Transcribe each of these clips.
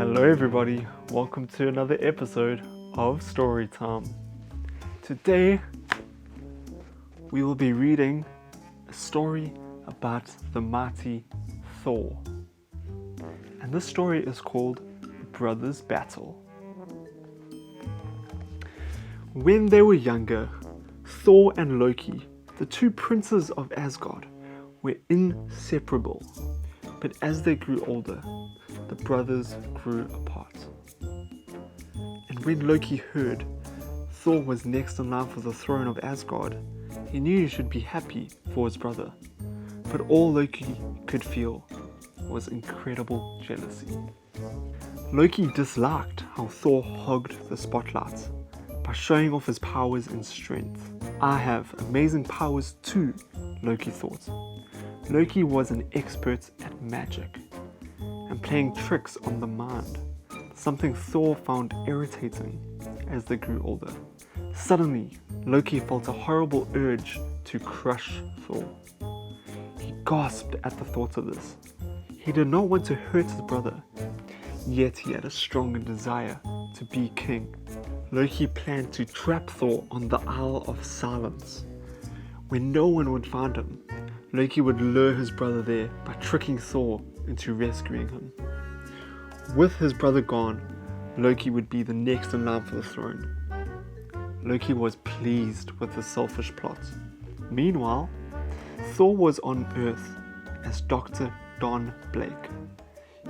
Hello everybody, welcome to another episode of Storytime. Today we will be reading a story about the mighty Thor. And this story is called Brothers Battle. When they were younger, Thor and Loki, the two princes of Asgard, were inseparable. But as they grew older, the brothers grew apart. And when Loki heard Thor was next in line for the throne of Asgard, he knew he should be happy for his brother. But all Loki could feel was incredible jealousy. Loki disliked how Thor hogged the spotlight by showing off his powers and strength. I have amazing powers too, Loki thought. Loki was an expert at magic and playing tricks on the mind, something Thor found irritating as they grew older. Suddenly, Loki felt a horrible urge to crush Thor. He gasped at the thought of this. He did not want to hurt his brother, yet he had a strong desire to be king. Loki planned to trap Thor on the Isle of Silence. When no one would find him, Loki would lure his brother there by tricking Thor into rescuing him. With his brother gone, Loki would be the next in line for the throne. Loki was pleased with the selfish plot. Meanwhile, Thor was on Earth as Dr. Don Blake.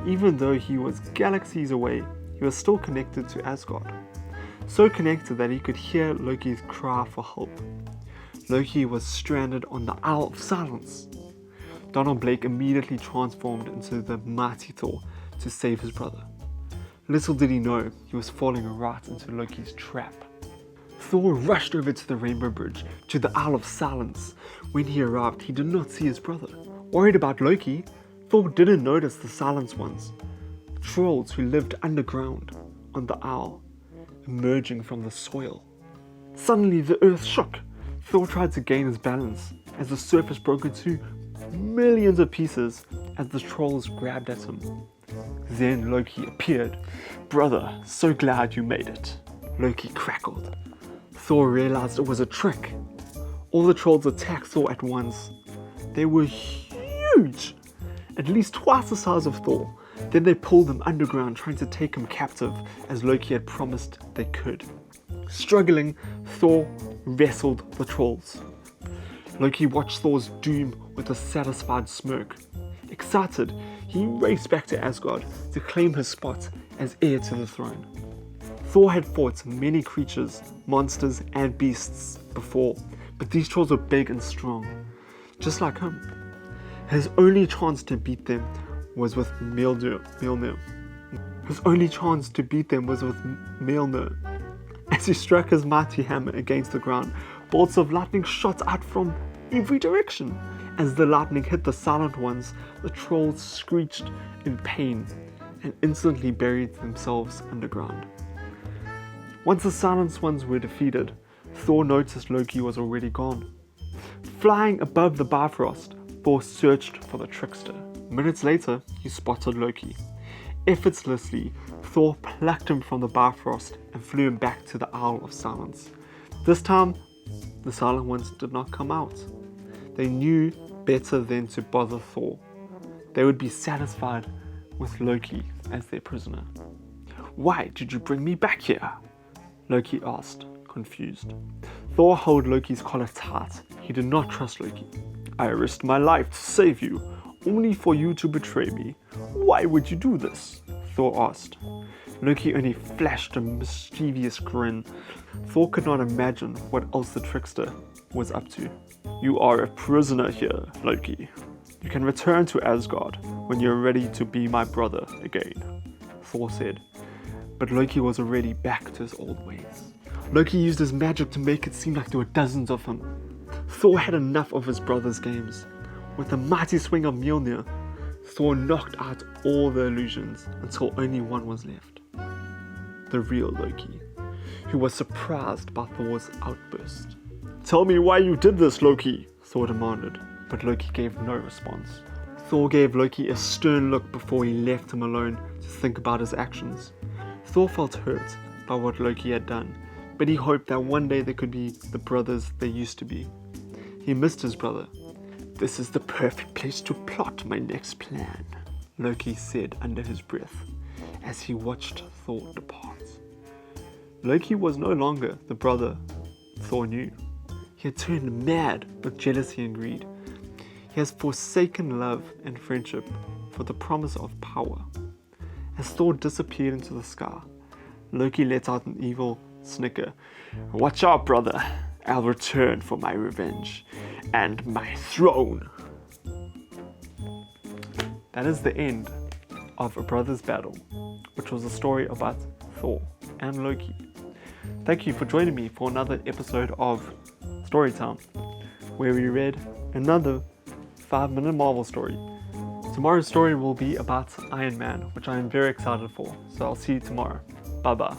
Even though he was galaxies away, he was still connected to Asgard. So connected that he could hear Loki's cry for help. Loki was stranded on the Isle of Silence. Donald Blake immediately transformed into the mighty Thor to save his brother. Little did he know he was falling right into Loki's trap. Thor rushed over to the Rainbow Bridge to the Isle of Silence. When he arrived, he did not see his brother. Worried about Loki, Thor didn't notice the Silence Ones, trolls who lived underground on the Isle, emerging from the soil. Suddenly the earth shook. Thor tried to gain his balance as the surface broke into millions of pieces as the trolls grabbed at him. Then Loki appeared. "Brother, so glad you made it." Loki crackled. Thor realized it was a trick. All the trolls attacked Thor at once. They were huge, at least twice the size of Thor. Then they pulled him underground, trying to take him captive as Loki had promised they could. Struggling, Thor wrestled the trolls. Loki watched Thor's doom with a satisfied smirk. Excited, he raced back to Asgard to claim his spot as heir to the throne. Thor had fought many creatures, monsters, and beasts before, but these trolls were big and strong, just like him. His only chance to beat them was with Mjolnir. As he struck his mighty hammer against the ground, bolts of lightning shot out from every direction. As the lightning hit the Silent Ones, the trolls screeched in pain and instantly buried themselves underground. Once the Silent Ones were defeated, Thor noticed Loki was already gone. Flying above the Bifrost, Thor searched for the trickster. Minutes later, he spotted Loki. Effortlessly, Thor plucked him from the Bifrost and flew him back to the Isle of Silence. This time, the Silent Ones did not come out. They knew better than to bother Thor. They would be satisfied with Loki as their prisoner. "Why did you bring me back here?" Loki asked, confused. Thor held Loki's collar tight. He did not trust Loki. "I risked my life to save you, only for you to betray me. Why would you do this?" Thor asked. Loki only flashed a mischievous grin. Thor could not imagine what else the trickster was up to. "You are a prisoner here, Loki. You can return to Asgard when you're ready to be my brother again," Thor said. But Loki was already back to his old ways. Loki used his magic to make it seem like there were dozens of him. Thor had enough of his brother's games. With a mighty swing of Mjolnir, Thor knocked out all the illusions until only one was left. The real Loki, who was surprised by Thor's outburst. "Tell me why you did this, Loki," Thor demanded, but Loki gave no response. Thor gave Loki a stern look before he left him alone to think about his actions. Thor felt hurt by what Loki had done, but he hoped that one day they could be the brothers they used to be. He missed his brother. "This is the perfect place to plot my next plan," Loki said under his breath as he watched Thor depart. Loki was no longer the brother Thor knew. He had turned mad with jealousy and greed. He has forsaken love and friendship for the promise of power. As Thor disappeared into the sky, Loki let out an evil snicker. "Watch out, brother. I'll return for my revenge and my throne." That is the end of A Brother's Battle, which was a story about Thor and Loki. Thank you for joining me for another episode of Storytime, where we read another 5-minute Marvel story. Tomorrow's story will be about Iron Man, which I am very excited for, so I'll see you tomorrow. Bye bye.